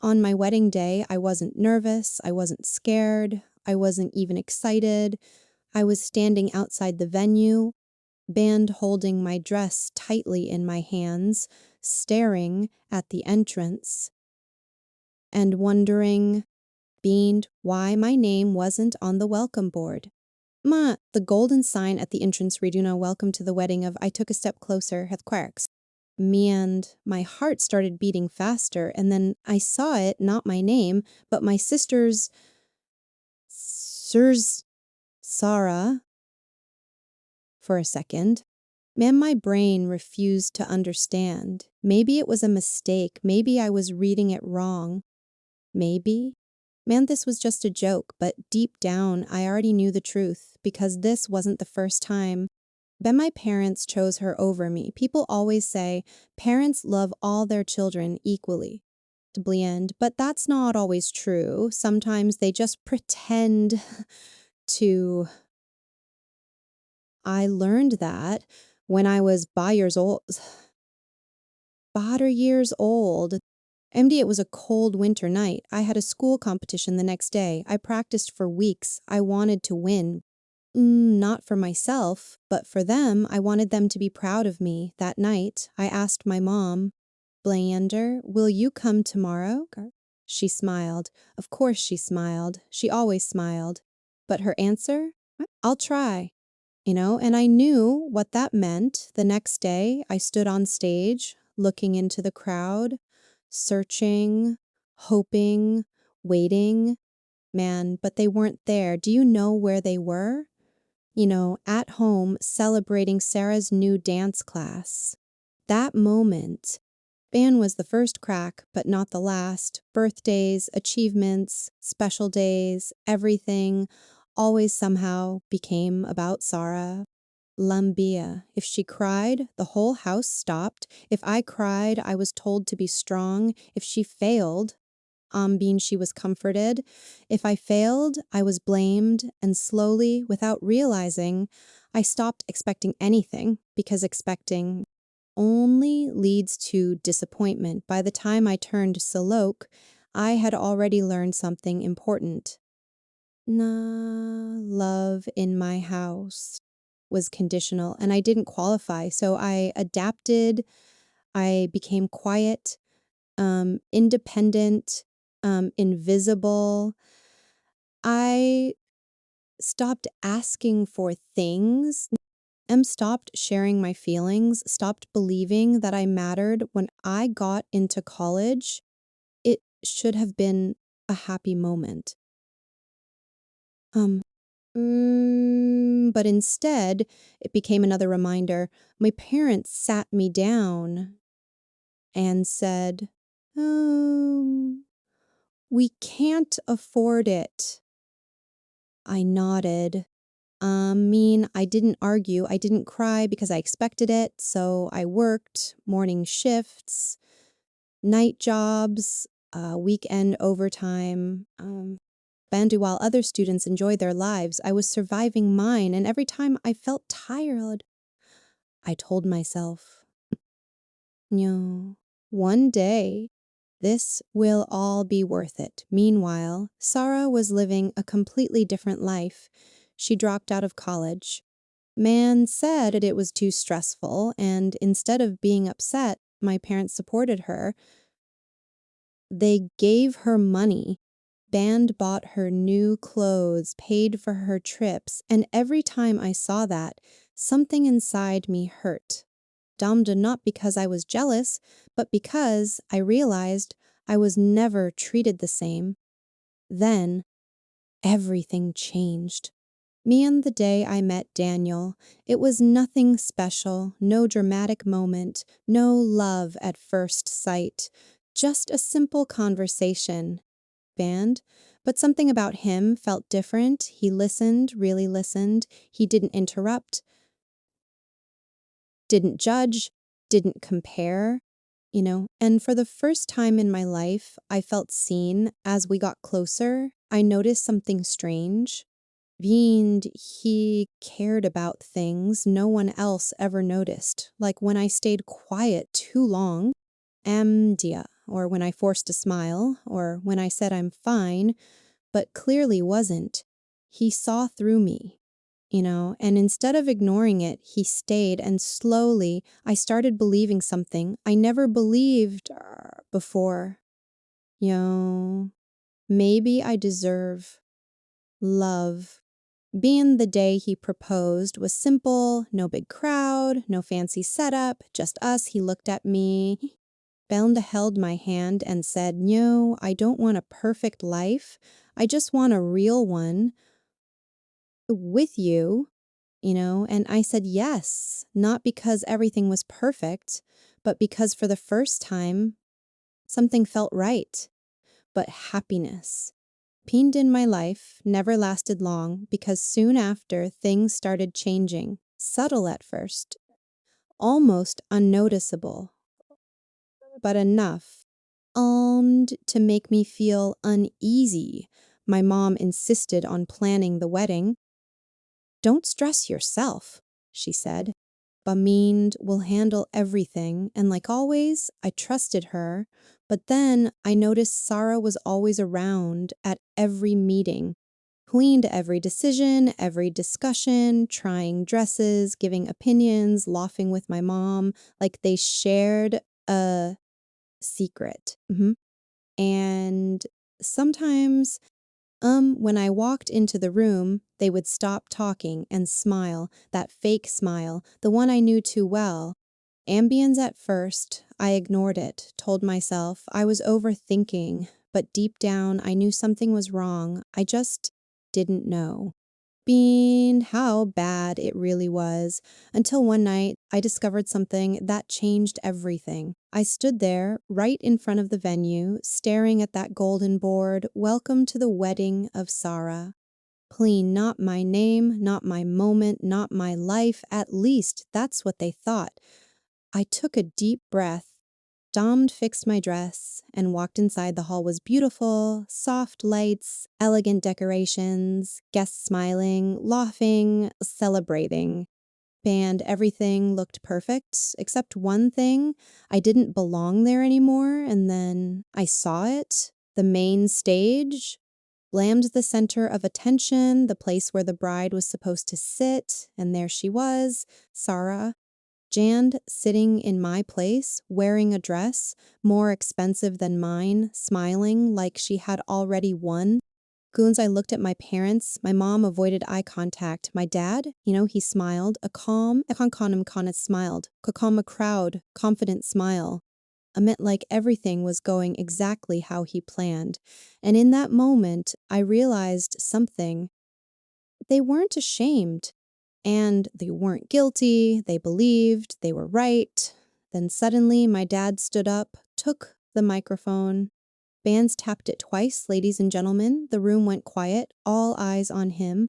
On my wedding day, I wasn't nervous, I wasn't scared, I wasn't even excited. I was standing outside the venue, band holding my dress tightly in my hands, staring at the entrance, and wondering, beamed, why my name wasn't on the welcome board. Ma, the golden sign at the entrance read, welcome to the wedding of. I took a step closer, Heth Querx. Me and my heart started beating faster, and then I saw it, not my name, but my sister's, Sirs, Sarah, for a second. Man, my brain refused to understand. Maybe it was a mistake. Maybe I was reading it wrong. Maybe. Man, this was just a joke, but deep down, I already knew the truth, because this wasn't the first time. Ben, my parents chose her over me. People always say parents love all their children equally. But that's not always true. Sometimes they just pretend to. I learned that when I was years old. MD, it was a cold winter night. I had a school competition the next day. I practiced for weeks. I wanted to win. Not for myself, but for them. I wanted them to be proud of me. That night, I asked my mom, Blander, will you come tomorrow? She smiled. Of course she smiled. She always smiled. But her answer? I'll try. And I knew what that meant. The next day, I stood on stage, looking into the crowd, searching, hoping, waiting. Man, but they weren't there. Do you know where they were? At home, celebrating Sarah's new dance class. That moment, band was the first crack, but not the last. Birthdays, achievements, special days, everything always somehow became about Sarah. Lambia. If she cried, the whole house stopped. If I cried, I was told to be strong. If she failed, being she was comforted. If I failed, I was blamed, and slowly, without realizing, I stopped expecting anything, because expecting only leads to disappointment. By the time I turned Salok, I had already learned something important. Love in my house was conditional, and I didn't qualify, so I adapted. I became quiet, independent, invisible. I stopped asking for things. Stopped sharing my feelings, stopped believing that I mattered. When I got into college, it should have been a happy moment. But instead, it became another reminder. My parents sat me down and said, we can't afford it. I nodded. I didn't argue. I didn't cry because I expected it. So I worked morning shifts, night jobs, weekend overtime. And while other students enjoyed their lives, I was surviving mine. And every time I felt tired, I told myself, one day, this will all be worth it. Meanwhile, Sarah was living a completely different life. She dropped out of college. Man said it was too stressful, and instead of being upset, my parents supported her. They gave her money. Band bought her new clothes, paid for her trips, and every time I saw that, something inside me hurt. Not because I was jealous, but because I realized I was never treated the same. Then, everything changed. Me and the day I met Daniel, it was nothing special, no dramatic moment, no love at first sight, just a simple conversation. But something about him felt different. He listened, really listened. He didn't interrupt, didn't judge, didn't compare, And for the first time in my life, I felt seen. As we got closer, I noticed something strange. He cared about things no one else ever noticed, like when I stayed quiet too long. Dia, or when I forced a smile, or when I said I'm fine, but clearly wasn't. He saw through me, and instead of ignoring it, he stayed, and slowly I started believing something I never believed before. You know, maybe I deserve love. Being the day he proposed was simple, no big crowd, no fancy setup, just us. He looked at me. Belinda held my hand and said, "No, I don't want a perfect life. I just want a real one with you." And I said yes, not because everything was perfect, but because for the first time, something felt right. But happiness pinned in my life never lasted long because soon after things started changing, subtle at first, almost unnoticeable, but enough to make me feel uneasy. My mom insisted on planning the wedding. "Don't stress yourself," she said. "Bamind will handle everything." And like always, I trusted her. But then I noticed Sarah was always around at every meeting, cleaned every decision, every discussion, trying dresses, giving opinions, laughing with my mom, like they shared a secret. And sometimes when I walked into the room, they would stop talking and smile, that fake smile, the one I knew too well. Ambience at first, I ignored it, told myself I was overthinking, but deep down I knew something was wrong. I just didn't know. Being how bad it really was, until one night I discovered something that changed everything. I stood there, right in front of the venue, staring at that golden board, "Welcome to the wedding of Sarah." Clean, not my name, not my moment, not my life, at least that's what they thought. I took a deep breath, donned, fixed my dress, and walked inside. The hall was beautiful, soft lights, elegant decorations, guests smiling, laughing, celebrating. Band, everything looked perfect, except one thing. I didn't belong there anymore, and then I saw it. The main stage, blamed the center of attention, the place where the bride was supposed to sit, and there she was, Sarah. Jand sitting in my place, wearing a dress more expensive than mine, smiling like she had already won. Goons, I looked at my parents. My mom avoided eye contact. My dad, he smiled, a calm, ekonkonim kanet smiled, kokoma crowd, confident smile. I meant like everything was going exactly how he planned. And in that moment, I realized something. They weren't ashamed. And they weren't guilty, they believed they were right. Then suddenly my dad stood up, took the microphone. Bands tapped it twice, "Ladies and gentlemen." The room went quiet, all eyes on him.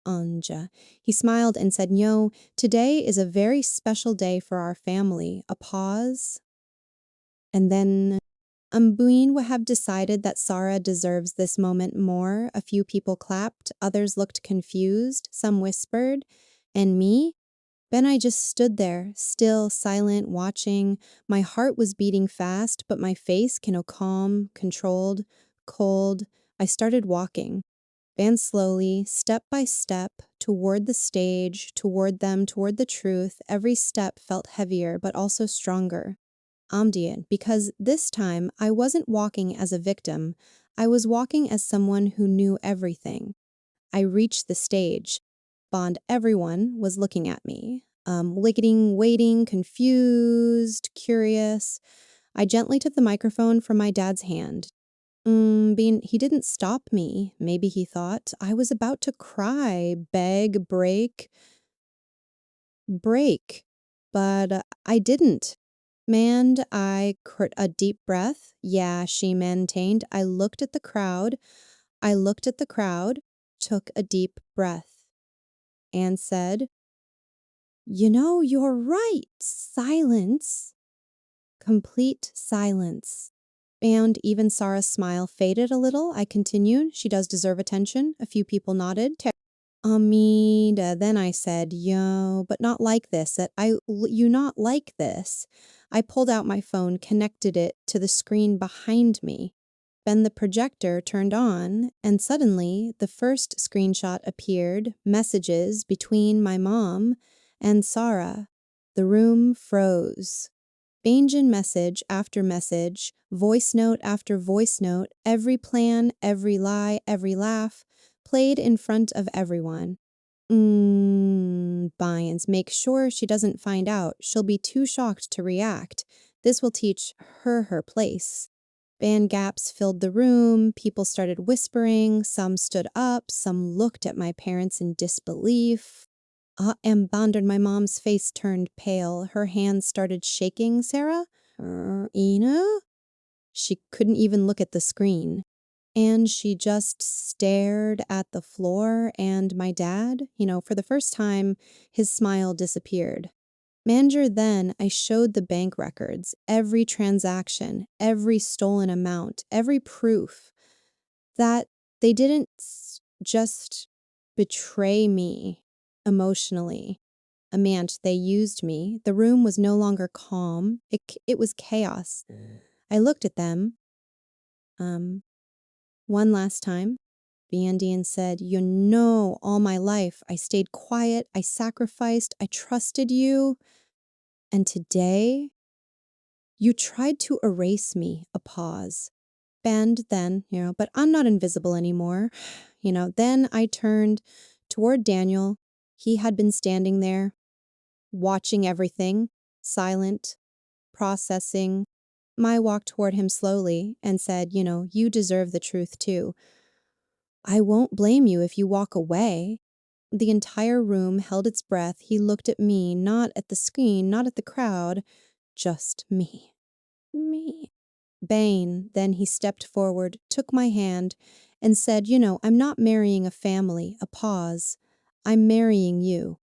Anja. He smiled and said, "No, today is a very special day for our family." A pause. And then Umbuin would have decided that Sarah deserves this moment more. A few people clapped, others looked confused, some whispered. And me? Then I just stood there, still, silent, watching. My heart was beating fast, but my face, calm, controlled, cold. I started walking. Van slowly, step by step, toward the stage, toward them, toward the truth. Every step felt heavier, but also stronger. Amdian, because this time I wasn't walking as a victim. I was walking as someone who knew everything. I reached the stage. Bond, everyone was looking at me. Licketing, waiting, confused, curious. I gently took the microphone from my dad's hand. He didn't stop me. Maybe he thought I was about to cry, beg, break. But I didn't. A deep breath. Yeah, she maintained. I looked at the crowd, took a deep breath, and said, "You're right." Silence. Complete silence. And even Sarah's smile faded a little. I continued, "She does deserve attention." A few people nodded. Amida. Then I said, yo, but not like this. You not like this. I pulled out my phone, connected it to the screen behind me. Then the projector turned on, and suddenly the first screenshot appeared, messages between my mom and Sarah. The room froze. Banjan message after message, voice note after voice note, every plan, every lie, every laugh, played in front of everyone. Bynes, make sure she doesn't find out. She'll be too shocked to react. This will teach her place. Band gaps filled the room, people started whispering, some stood up, some looked at my parents in disbelief. And Bonded, my mom's face turned pale. Her hands started shaking. Sarah? Ina? She couldn't even look at the screen. And she just stared at the floor and my dad. For the first time, his smile disappeared. Manager, then I showed the bank records, every transaction, every stolen amount, every proof that they didn't just betray me emotionally. Amant, they used me. The room was no longer calm. It was chaos. I looked at them. One last time. Bandian said, all my life I stayed quiet, I sacrificed, I trusted you. And today, you tried to erase me. A pause. Bend then, but I'm not invisible anymore. Then I turned toward Daniel. He had been standing there, watching everything, silent, processing. I walked toward him slowly and said, you deserve the truth too. I won't blame you if you walk away. The entire room held its breath. He looked at me, not at the screen, not at the crowd, just me. Me. Bane, then he stepped forward, took my hand, and said, I'm not marrying a family, a pause. I'm marrying you.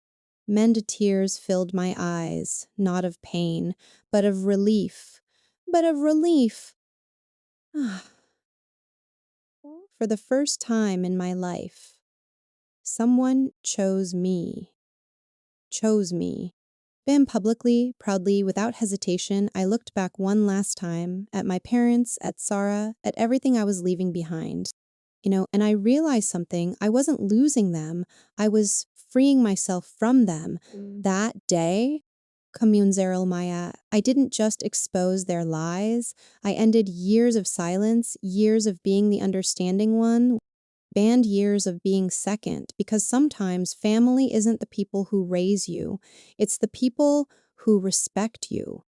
Mend tears filled my eyes, not of pain, but of relief. But of relief. For the first time in my life, someone chose me. Chose me. Bam publicly, proudly, without hesitation, I looked back one last time at my parents, at Sarah, at everything I was leaving behind. And I realized something. I wasn't losing them. I was freeing myself from them. That day, Communzeril Maya, I didn't just expose their lies. I ended years of silence, years of being the understanding one, banned years of being second, because sometimes family isn't the people who raise you. It's the people who respect you.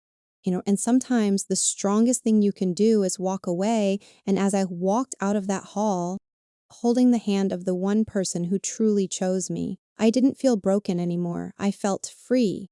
And sometimes the strongest thing you can do is walk away. And as I walked out of that hall, holding the hand of the one person who truly chose me, I didn't feel broken anymore. I felt free.